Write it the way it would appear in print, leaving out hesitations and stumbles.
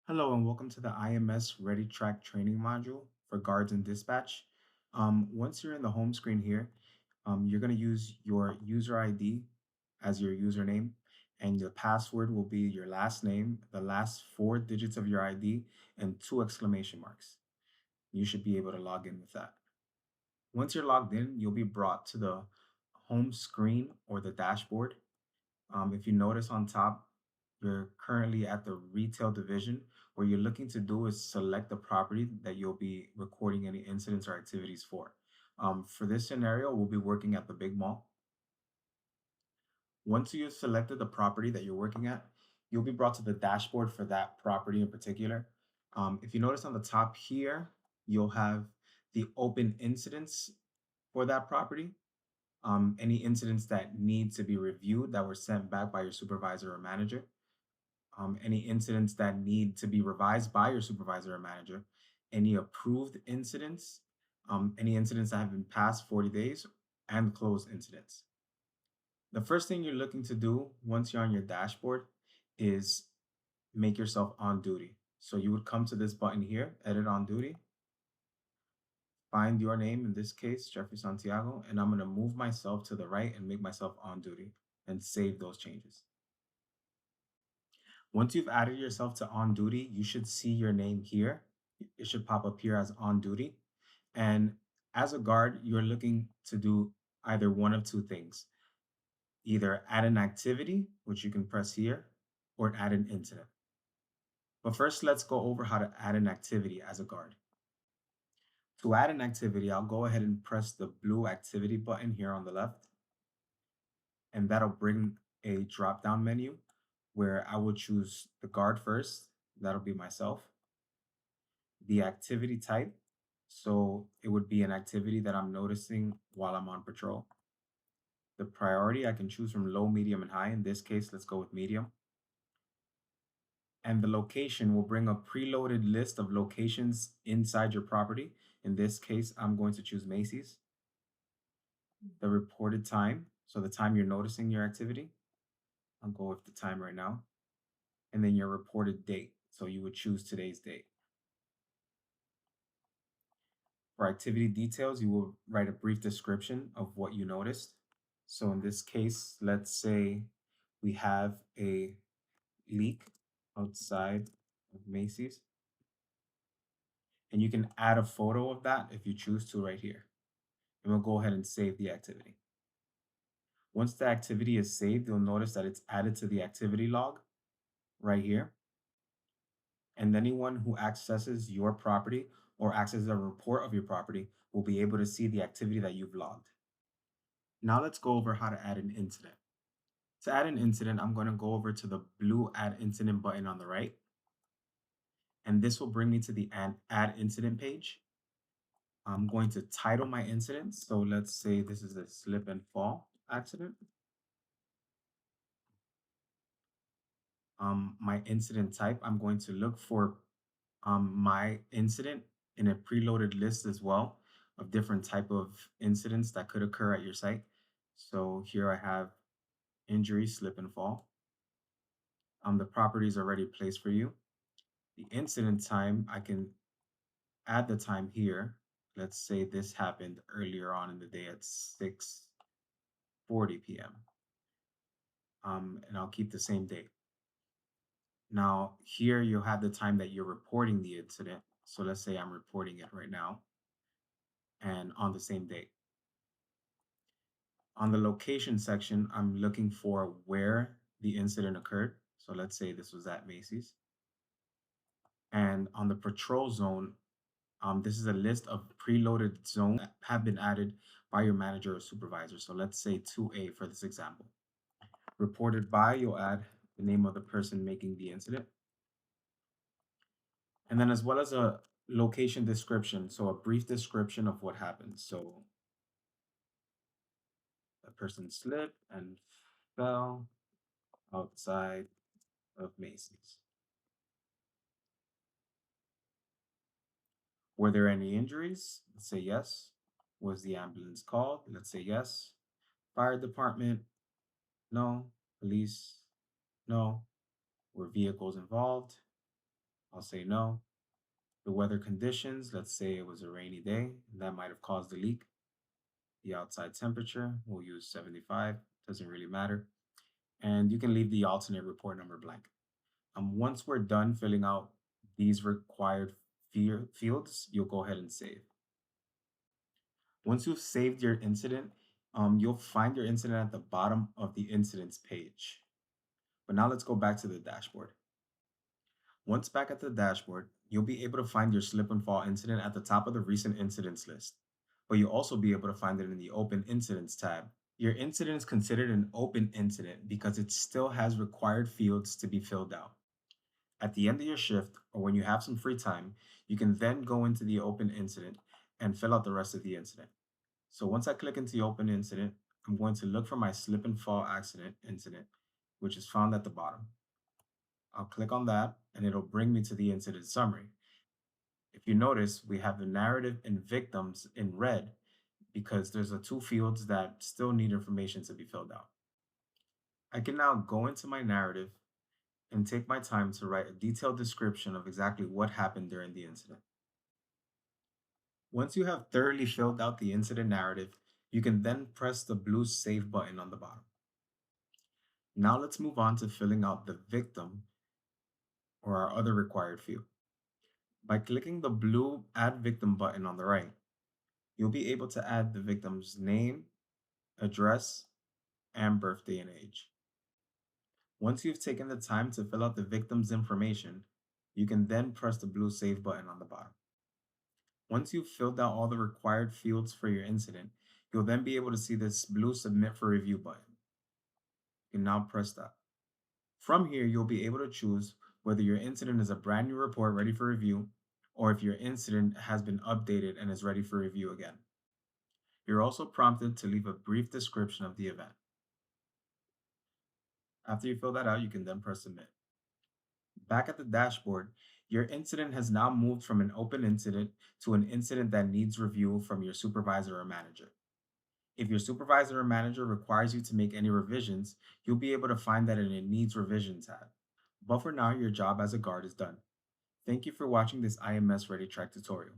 Hello and welcome to the IMS Ready Track training module for guards and dispatch. Once you're in the home screen here, you're going to use your user ID as your username, and the password will be your last name, the last four digits of your ID, and two exclamation marks. You should be able to log in with that. Once you're logged in, you'll be brought to the home screen or the dashboard. If you notice on top, you're currently at the retail division. What you're looking to do is select the property that you'll be recording any incidents or activities for. For this scenario, we'll be working at the big mall. Once you've selected the property that you're working at, you'll be brought to the dashboard for that property in particular. If you notice on the top here, you'll have the open incidents for that property. Any incidents that need to be reviewed that were sent back by your supervisor or manager, any incidents that need to be revised by your supervisor or manager, any approved incidents, any incidents that have been past 40 days, and closed incidents. The first thing you're looking to do once you're on your dashboard is make yourself on duty. So you would come to this button here, edit on duty, find your name, in this case, Jeffrey Santiago, and I'm going to move myself to the right and make myself on duty and save those changes. Once you've added yourself to on duty, you should see your name here. It should pop up here as on duty. And as a guard, you're looking to do either one of two things: either add an activity, which you can press here, or add an incident. But first, let's go over how to add an activity as a guard. To add an activity, I'll go ahead and press the blue activity button here on the left, and that'll bring a drop down menu where I will choose the guard first. That'll be myself. The activity type. So it would be an activity that I'm noticing while I'm on patrol. The priority, I can choose from low, medium, and high. In this case, let's go with medium. And the location will bring a preloaded list of locations inside your property. In this case, I'm going to choose Macy's. The reported time, so the time you're noticing your activity, I'll go with the time right now. And then your reported date, so you would choose today's date. For activity details, you will write a brief description of what you noticed. So in this case, let's say we have a leak outside of Macy's, and you can add a photo of that if you choose to right here. And we'll go ahead and save the activity. Once the activity is saved, you'll notice that it's added to the activity log right here. And anyone who accesses your property or accesses a report of your property will be able to see the activity that you've logged. Now let's go over how to add an incident. To add an incident, I'm going to go over to the blue Add Incident button on the right, and this will bring me to the Add Incident page. I'm going to title my incident. So let's say this is a slip and fall accident. My incident type, I'm going to look for my incident in a preloaded list as well of different type of incidents that could occur at your site. So here I have injury, slip and fall. The property is already placed for you. The incident time, I can add the time here. Let's say this happened earlier on in the day at 6:40 p.m. And I'll keep the same date. Now, here you'll have the time that you're reporting the incident. So let's say I'm reporting it right now and on the same date. On the location section, I'm looking for where the incident occurred. So let's say this was at Macy's. And on the patrol zone, this is a list of preloaded zones that have been added by your manager or supervisor. So let's say 2A for this example. Reported by, you'll add the name of the person making the incident. And then as well as a location description, so a brief description of what happened. So a person slipped and fell outside of Macy's. Were there any injuries? Let's say yes. Was the ambulance called? Let's say yes. Fire department? No. Police? No. Were vehicles involved? I'll say no. The weather conditions, let's say it was a rainy day, that might have caused the leak. The outside temperature, we'll use 75, doesn't really matter. And you can leave the alternate report number blank. Once we're done filling out these required fields, you'll go ahead and save. Once you've saved your incident, you'll find your incident at the bottom of the incidents page. But now let's go back to the dashboard. Once back at the dashboard, you'll be able to find your slip and fall incident at the top of the recent incidents list, but you'll also be able to find it in the open incidents tab. Your incident is considered an open incident because it still has required fields to be filled out. At the end of your shift, or when you have some free time, you can then go into the open incident and fill out the rest of the incident. So once I click into the open incident, I'm going to look for my slip and fall accident incident, which is found at the bottom. I'll click on that and it'll bring me to the incident summary. If you notice, we have the narrative and victims in red because there's the two fields that still need information to be filled out. I can now go into my narrative and take my time to write a detailed description of exactly what happened during the incident. Once you have thoroughly filled out the incident narrative, you can then press the blue Save button on the bottom. Now let's move on to filling out the victim or our other required field. By clicking the blue Add Victim button on the right, you'll be able to add the victim's name, address, and birthday and age. Once you've taken the time to fill out the victim's information, you can then press the blue Save button on the bottom. Once you've filled out all the required fields for your incident, you'll then be able to see this blue Submit for Review button. You can now press that. From here, you'll be able to choose whether your incident is a brand new report ready for review or if your incident has been updated and is ready for review again. You're also prompted to leave a brief description of the event. After you fill that out, you can then press Submit. Back at the dashboard, your incident has now moved from an open incident to an incident that needs review from your supervisor or manager. If your supervisor or manager requires you to make any revisions, you'll be able to find that in a Needs Revision tab. But for now, your job as a guard is done. Thank you for watching this IMS Ready Track tutorial.